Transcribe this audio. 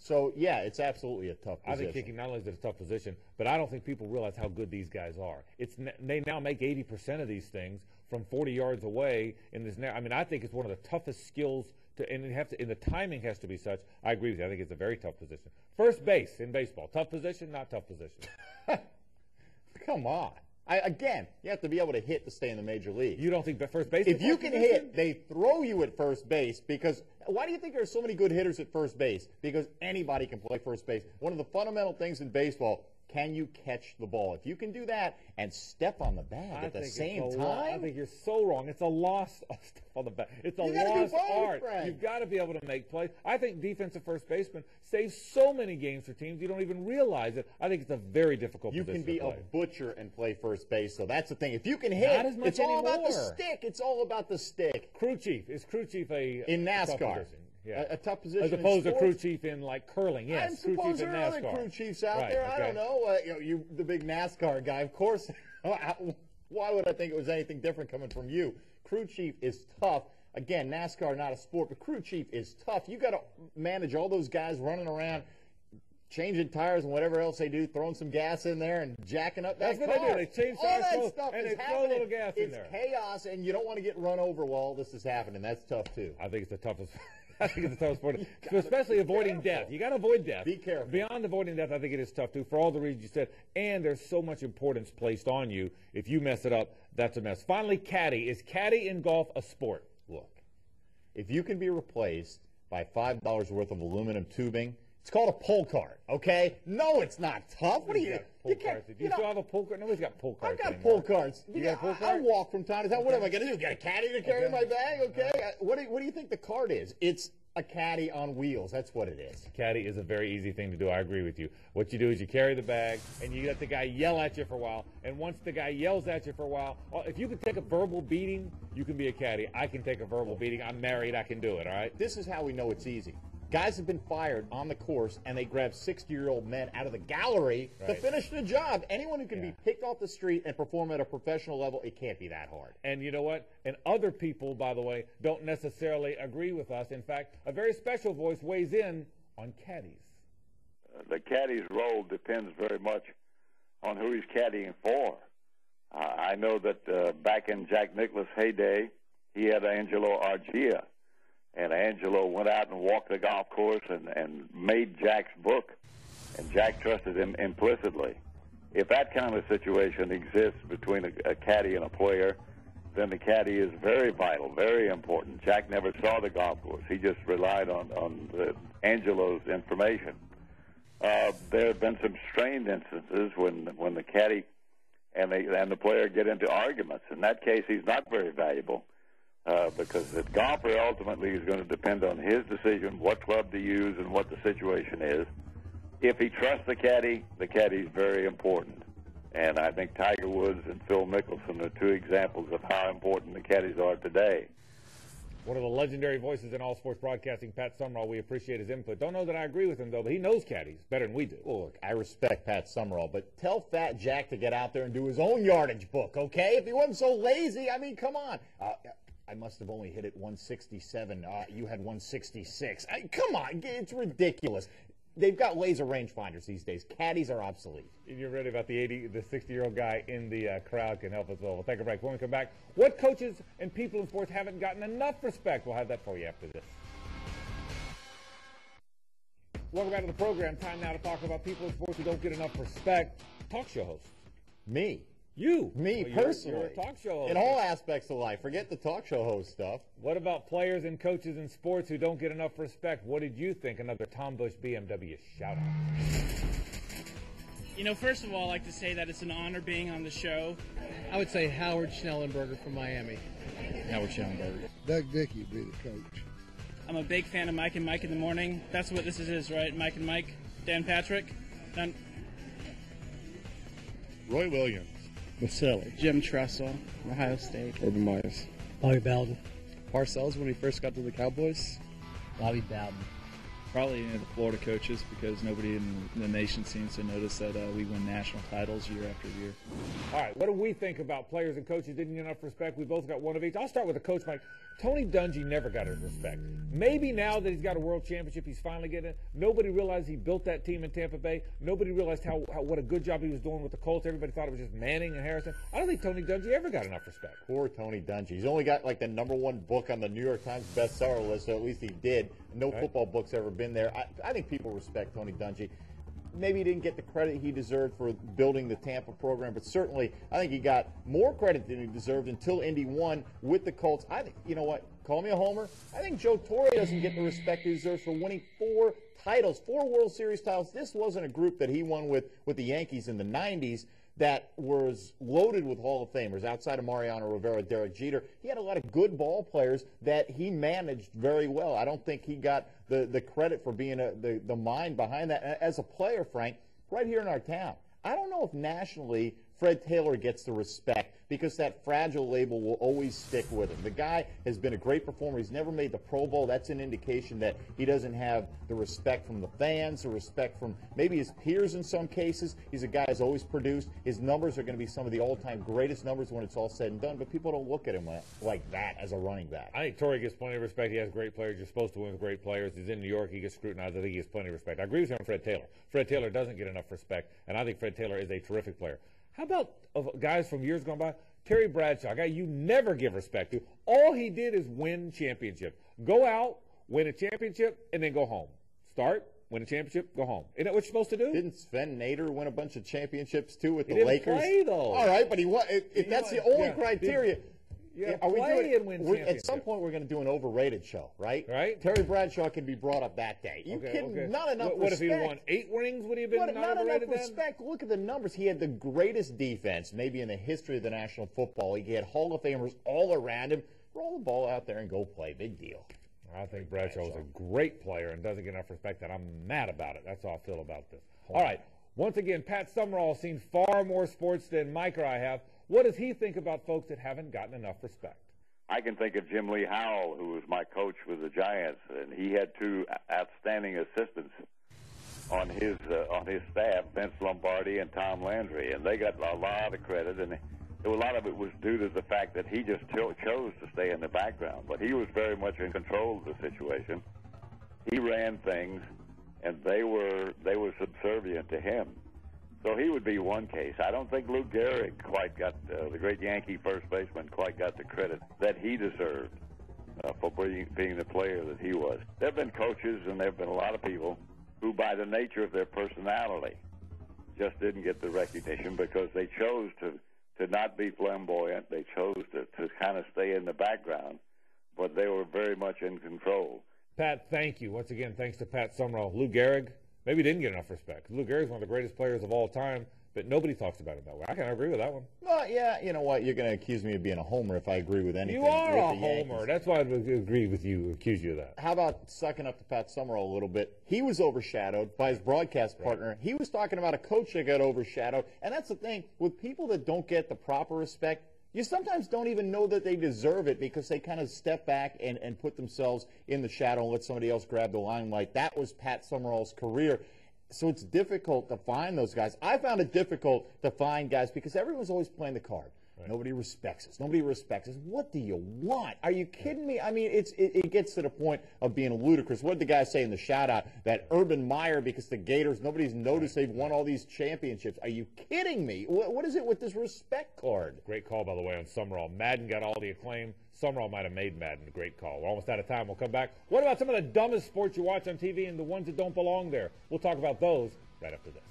So, yeah, it's absolutely a tough position. I think kicking not only is it a tough position, but I don't think people realize how good these guys are. They now make 80% of these things from 40 yards away. I mean, I think it's one of the toughest skills and the timing has to be such. I agree with you. I think it's a very tough position. First base in baseball, tough position, not tough position. Come on. Again, you have to be able to hit to stay in the major league. You don't think that first base? If you can hit, they throw you at first base because why do you think there are so many good hitters at first base? Because anybody can play first base. One of the fundamental things in baseball, can you catch the ball? If you can do that and step on the bag at the same time. I think you're so wrong. It's a lost step on the bag. It's a lost art. You've got to be able to make plays. I think defensive first baseman saves so many games for teams you don't even realize it. I think it's a very difficult position to play. You can be a butcher and play first base, so that's the thing. If you can hit, it's all about the stick. It's all about the stick. Crew chief. Is crew chief in NASCAR? Yeah. A tough position. As opposed to crew chief in like curling, yes. I suppose there are other crew chiefs out there. Okay. I don't know. You, the big NASCAR guy, of course. Why would I think it was anything different coming from you? Crew chief is tough. Again, NASCAR not a sport, but crew chief is tough. You got to manage all those guys running around, changing tires and whatever else they do, throwing some gas in there and jacking up that car. That's what they do. They change tires and they throw a little gas in there. It's chaos, and you don't want to get run over while all this is happening. That's tough too. I think it's the toughest. I think it's the toughest sport, especially avoiding death. You got to avoid death. Be careful. Beyond avoiding death, I think it is tough too, for all the reasons you said. And there's so much importance placed on you. If you mess it up, that's a mess. Finally, caddy. Is caddy in golf a sport? Look, if you can be replaced by $5 worth of aluminum tubing, it's called a pull cart, okay? No, it's not tough. What do you Do you still have a pull cart? Nobody's got pull carts I've got pull carts. You got a pull cart? I walk from time to time. What am I going to do? Get a caddy to carry my bag? Okay. What do you think the cart is? It's a caddy on wheels. That's what it is. Caddy is a very easy thing to do. I agree with you. What you do is you carry the bag, and you let the guy yell at you for a while. And once the guy yells at you for a while, if you can take a verbal beating, you can be a caddy. I can take a verbal beating. I'm married. I can do it, all right? This is how we know it's easy. Guys have been fired on the course, and they grab 60-year-old men out of the gallery to finish the job. Anyone who can be picked off the street and perform at a professional level, it can't be that hard. And you know what? And other people, by the way, don't necessarily agree with us. In fact, a very special voice weighs in on caddies. The caddy's role depends very much on who he's caddying for. I know that back in Jack Nicklaus' heyday, he had Angelo Argia. And Angelo went out and walked the golf course and made Jack's book, and Jack trusted him implicitly. If that kind of situation exists between a caddy and a player, then the caddy is very vital, very important. Jack never saw the golf course. He just relied on Angelo's information. There have been some strained instances when the caddy and the player get into arguments. In that case, he's not very valuable. Because the golfer ultimately is going to depend on his decision, what club to use and what the situation is. If he trusts the caddy is very important. And I think Tiger Woods and Phil Mickelson are two examples of how important the caddies are today. One of the legendary voices in all sports broadcasting, Pat Summerall, we appreciate his input. Don't know that I agree with him, though, but he knows caddies better than we do. Well, look, I respect Pat Summerall, but tell Fat Jack to get out there and do his own yardage book, okay? If he wasn't so lazy, I mean, come on. I must have only hit it 167. You had 166. Come on, it's ridiculous. They've got laser rangefinders these days. Caddies are obsolete. You're ready about the 60-year-old guy in the crowd can help us all. We'll take a break. When we come back, what coaches and people in sports haven't gotten enough respect? We'll have that for you after this. Welcome back to the program. Time now to talk about people in sports who don't get enough respect. Talk show hosts. Me. You. Me, personally. You're a talk show host. In all aspects of life. Forget the talk show host stuff. What about players and coaches in sports who don't get enough respect? What did you think? Another Tom Bush BMW shout-out. You know, first of all, I'd like to say that it's an honor being on the show. I would say Howard Schnellenberger from Miami. Howard Schnellenberger. Doug Dickey would be the coach. I'm a big fan of Mike and Mike in the morning. That's what this is, right? Mike and Mike. Dan Patrick. Roy Williams. Maselli. Jim Tressel, Ohio State. Urban Myers. Bobby Bowden. Parcells when he first got to the Cowboys. Bobby Bowden. Probably any of the Florida coaches, because nobody in the nation seems to notice that we win national titles year after year. All right, what do we think about players and coaches didn't get enough respect? We both got one of each. I'll start with the coach, Mike. Tony Dungy never got his respect. Maybe now that he's got a world championship, he's finally getting it. Nobody realized he built that team in Tampa Bay. Nobody realized what a good job he was doing with the Colts. Everybody thought it was just Manning and Harrison. I don't think Tony Dungy ever got enough respect. Poor Tony Dungy. He's only got like the #1 book on the New York Times bestseller list, so at least he did. No football book's ever been there. I think people respect Tony Dungy. Maybe he didn't get the credit he deserved for building the Tampa program, but certainly I think he got more credit than he deserved until Indy won with the Colts. I think, you know what, call me a homer. I think Joe Torre doesn't get the respect he deserves for winning 4 titles, 4 World Series titles. This wasn't a group that he won with the Yankees in the 90s that was loaded with Hall of Famers. Outside of Mariano Rivera, Derek Jeter, he had a lot of good ball players that he managed very well. I don't think he got the credit for being the mind behind that. As a player, Frank, right here in our town, I don't know if nationally Fred Taylor gets the respect because that fragile label will always stick with him. The guy has been a great performer. He's never made the Pro Bowl. That's an indication that he doesn't have the respect from the fans, the respect from maybe his peers in some cases. He's a guy who's always produced. His numbers are going to be some of the all-time greatest numbers when it's all said and done, but people don't look at him like that as a running back. I think Torrey gets plenty of respect. He has great players. You're supposed to win with great players. He's in New York. He gets scrutinized. I think he gets plenty of respect. I agree with you on Fred Taylor. Fred Taylor doesn't get enough respect, and I think Fred Taylor is a terrific player. How about guys from years gone by? Terry Bradshaw, a guy you never give respect to. All he did is win championships. Go out, win a championship, and then go home. Start, win a championship, go home. Isn't that what you're supposed to do? Didn't Sven Nader win a bunch of championships, too, with the didn't Lakers? Play, though. All right, but he won. If that's the only criteria. At some point, we're going to do an overrated show, right? Right. Terry Bradshaw can be brought up that day. You kidding? Okay. Not enough respect. What if he won 8 rings? Would he have been not overrated enough respect. Look at the numbers. He had the greatest defense, maybe in the history of the National Football League. He had Hall of Famers all around him. Roll the ball out there and go play. Big deal. I think Bradshaw was a great player and doesn't get enough respect, and I'm mad about it. That's how I feel about this. All right. Once again, Pat Summerall has seen far more sports than Mike or I have. What does he think about folks that haven't gotten enough respect? I can think of Jim Lee Howell, who was my coach with the Giants, and he had 2 outstanding assistants on his staff, Vince Lombardi and Tom Landry, and they got a lot of credit, and a lot of it was due to the fact that he just chose to stay in the background, but he was very much in control of the situation. He ran things, and they were subservient to him. So he would be one case. I don't think Lou Gehrig quite got, the great Yankee first baseman, quite got the credit that he deserved for being the player that he was. There have been coaches and there have been a lot of people who, by the nature of their personality, just didn't get the recognition because they chose to not be flamboyant. They chose to kind of stay in the background, but they were very much in control. Pat, thank you. Once again, thanks to Pat Summerall. Lou Gehrig maybe didn't get enough respect. Lou Gehrig's one of the greatest players of all time, but nobody talks about it that way. I can agree with that one. Well, yeah, you know what? You're going to accuse me of being a homer if I agree with anything. You are with a the homer. Yankees. That's why I agree with you, accuse you of that. How about sucking up to Pat Summerall a little bit? He was overshadowed by his broadcast partner. He was talking about a coach that got overshadowed, and that's the thing. With people that don't get the proper respect, you sometimes don't even know that they deserve it because they kind of step back and put themselves in the shadow and let somebody else grab the limelight. That was Pat Summerall's career. So it's difficult to find those guys. I found it difficult to find guys because everyone's always playing the card. Right. Nobody respects us. Nobody respects us. What do you want? Are you kidding me? I mean, it gets to the point of being ludicrous. What did the guy say in the shout-out? That Urban Meyer, because the Gators, nobody's noticed they've won all these championships. Are you kidding me? What is it with this respect card? Great call, by the way, on Summerall. Madden got all the acclaim. Summerall might have made Madden a great call. We're almost out of time. We'll come back. What about some of the dumbest sports you watch on TV and the ones that don't belong there? We'll talk about those right after this.